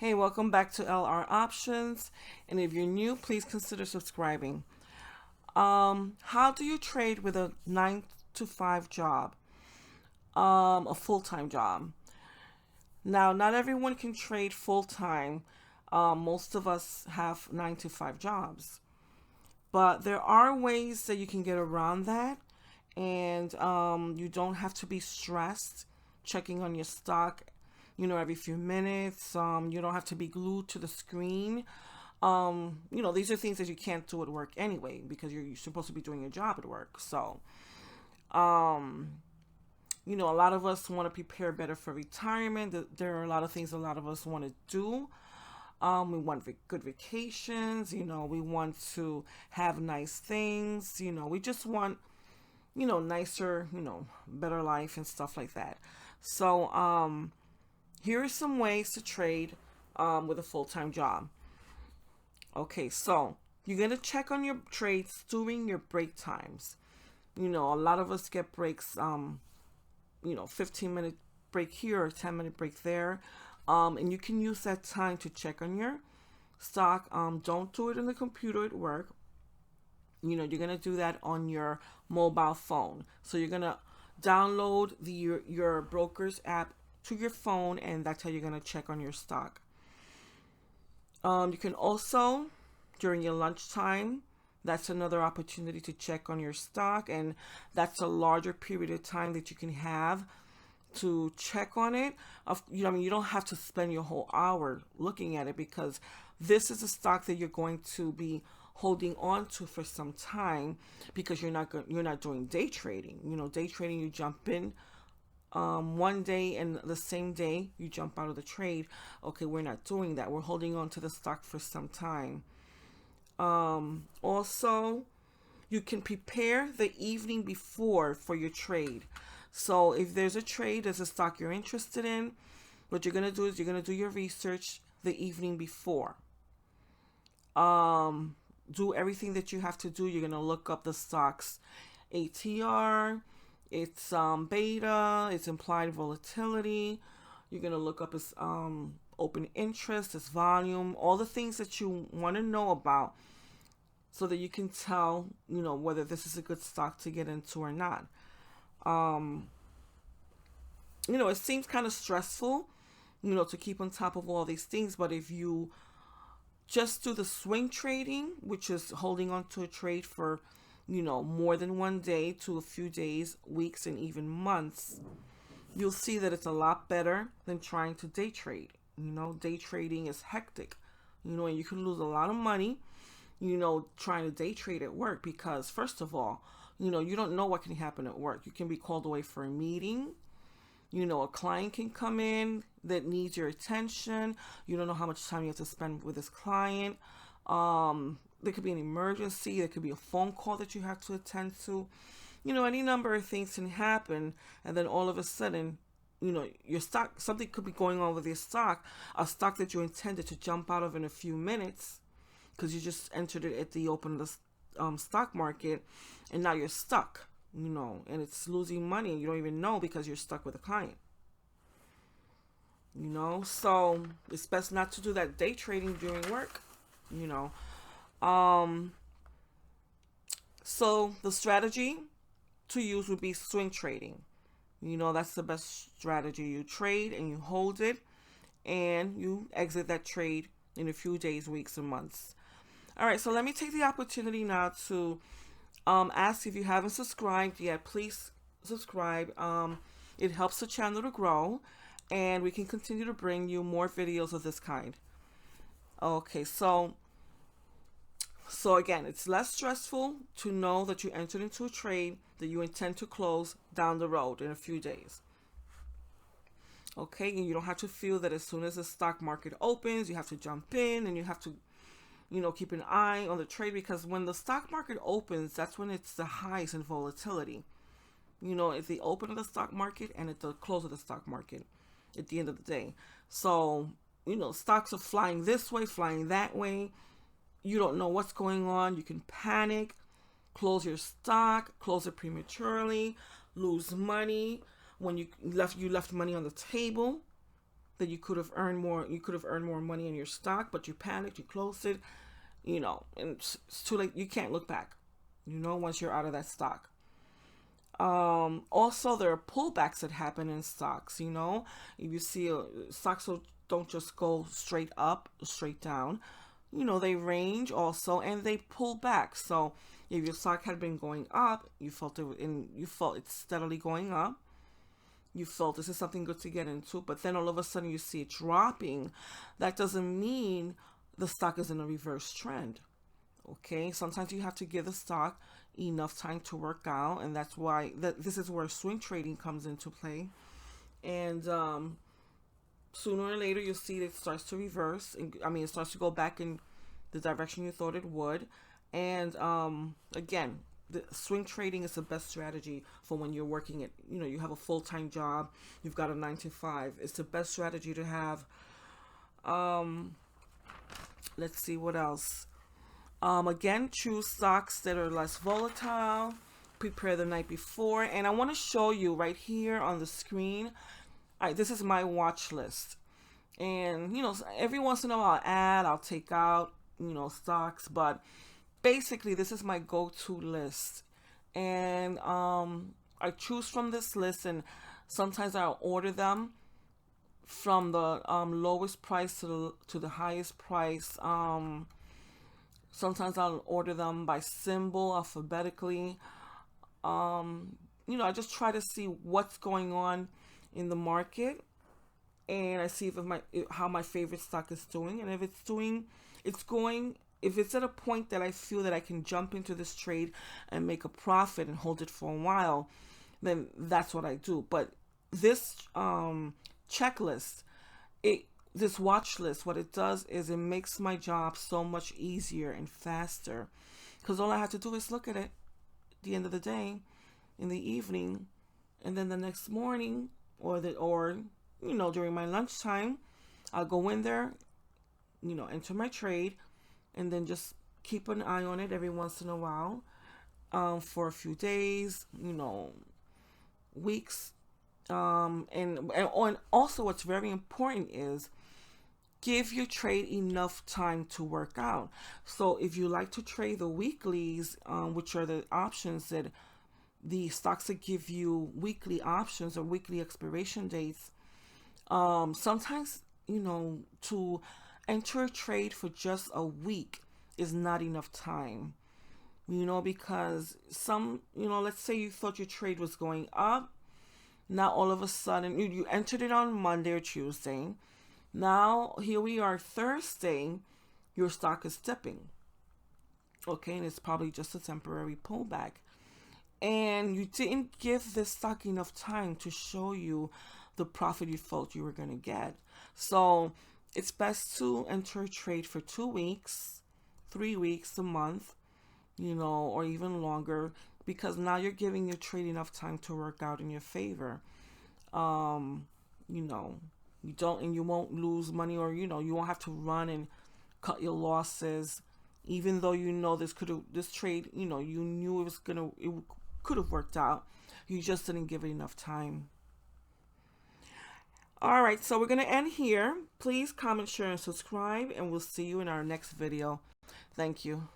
Hey, welcome back to LR Options. And if you're new, please consider subscribing. How do you trade with a 9 to 5 job, a full-time job? Now, not everyone can trade full-time. Most of us have 9 to 5 jobs, but there are ways that you can get around that, and you don't have to be stressed checking on your stock, every few minutes. You don't have to be glued to the screen. These are things that you can't do at work anyway because you're supposed to be doing your job at work. So, um, a lot of us want to prepare better for retirement. There are a lot of things a lot of us want to do. We want good vacations. We want to have nice things. We just want, nicer, better life and stuff like that. So, here are some ways to trade with a full-time job. Okay, so you're going to check on your trades during your break times. A lot of us get breaks, 15-minute break here or 10-minute break there. And you can use that time to check on your stock. Don't do it on the computer at work. You're going to do that on your mobile phone. So you're going to download your broker's app to your phone, and that's how you're going to check on your stock. You can also, during your lunchtime, that's another opportunity to check on your stock, and that's a larger period of time that you can have to check on it. You don't have to spend your whole hour looking at it because this is a stock that you're going to be holding on to for some time because you're not doing day trading. Day trading, you jump in one day and the same day you jump out of the trade. Okay, we're not doing that. We're holding on to the stock for some time. Also, you can prepare the evening before for your trade. So if there's a stock you're interested in, what you're going to do is you're going to do your research the evening before. Do everything that you have to do. You're going to look up the stock's ATR, its beta, its implied volatility. You're going to look up its open interest, its volume, all the things that you want to know about so that you can tell, whether this is a good stock to get into or not. It seems kind of stressful, to keep on top of all these things, but if you just do the swing trading, which is holding on to a trade for, more than one day to a few days, weeks, and even months, you'll see that it's a lot better than trying to day trade. Day trading is hectic, and you can lose a lot of money, trying to day trade at work because, first of all, you don't know what can happen at work. You can be called away for a meeting. A client can come in that needs your attention. You don't know how much time you have to spend with this client. There could be an emergency. There could be a phone call that you have to attend to. Any number of things can happen. And then all of a sudden, your stock, something could be going on with your stock, a stock that you intended to jump out of in a few minutes because you just entered it at the open of the stock market, and now you're stuck. And it's losing money and you don't even know because you're stuck with a client. So it's best not to do that day trading during work. So the strategy to use would be swing trading. That's the best strategy. You trade and you hold it and you exit that trade in a few days, weeks, and months. All right, so let me take the opportunity now to ask if you haven't subscribed yet, please subscribe. It helps the channel to grow, and we can continue to bring you more videos of this kind. Okay, so again, it's less stressful to know that you entered into a trade that you intend to close down the road in a few days. Okay, and you don't have to feel that as soon as the stock market opens, you have to jump in and you have to keep an eye on the trade, because when the stock market opens, that's when it's the highs in volatility. At the open of the stock market and at the close of the stock market at the end of the day. So, stocks are flying this way, flying that way. You don't know what's going on. You can panic, close your stock, close it prematurely, lose money when you left money on the table. that you could have earned more. You could have earned more money in your stock, but you panicked, you closed it, and it's too late. You can't look back, once you're out of that stock. Also, there are pullbacks that happen in stocks. If you see stocks don't just go straight up, straight down. They range also, and they pull back. So if your stock had been going up, you felt it's steadily going up. You felt this is something good to get into, but then all of a sudden you see it dropping. That doesn't mean the stock is in a reverse trend. Okay, sometimes you have to give the stock enough time to work out, and that's why this is where swing trading comes into play. And sooner or later you'll see it starts to reverse, and it starts to go back in the direction you thought it would. And again, the swing trading is the best strategy for when you're working at, you have a full-time job, you've got a 9 to 5. It's the best strategy to have. Let's see what else. Again, choose stocks that are less volatile. Prepare the night before. And I want to show you right here on the screen. This is my watch list. And, every once in a while I'll take out, stocks. But basically, this is my go-to list. And I choose from this list. And sometimes I'll order them from the lowest price to the highest price. Sometimes I'll order them by symbol, alphabetically. I just try to see what's going on in the market, and I see how my favorite stock is doing, and if if it's at a point that I feel that I can jump into this trade and make a profit and hold it for a while, then that's what I do. But this checklist, this watch list, what it does is it makes my job so much easier and faster, because all I have to do is look at it at the end of the day, in the evening, and then the next morning or during my lunchtime, I'll go in there, enter my trade, and then just keep an eye on it every once in a while, for a few days, weeks, and also what's very important is give your trade enough time to work out. So if you like to trade the weeklies, which are the options that the stocks that give you weekly options or weekly expiration dates, sometimes, to enter a trade for just a week is not enough time, because let's say you thought your trade was going up. Now all of a sudden you entered it on Monday or Tuesday. Now, here we are Thursday, your stock is dipping. Okay, and it's probably just a temporary pullback. And you didn't give this stock enough time to show you the profit you thought you were going to get. So it's best to enter a trade for 2 weeks, 3 weeks, a month, or even longer, because now you're giving your trade enough time to work out in your favor. You won't lose money, or you won't have to run and cut your losses, even though this trade, you knew it could have worked out. You just didn't give it enough time. All right, so we're going to end here. Please comment, share, and subscribe, and we'll see you in our next video. Thank you.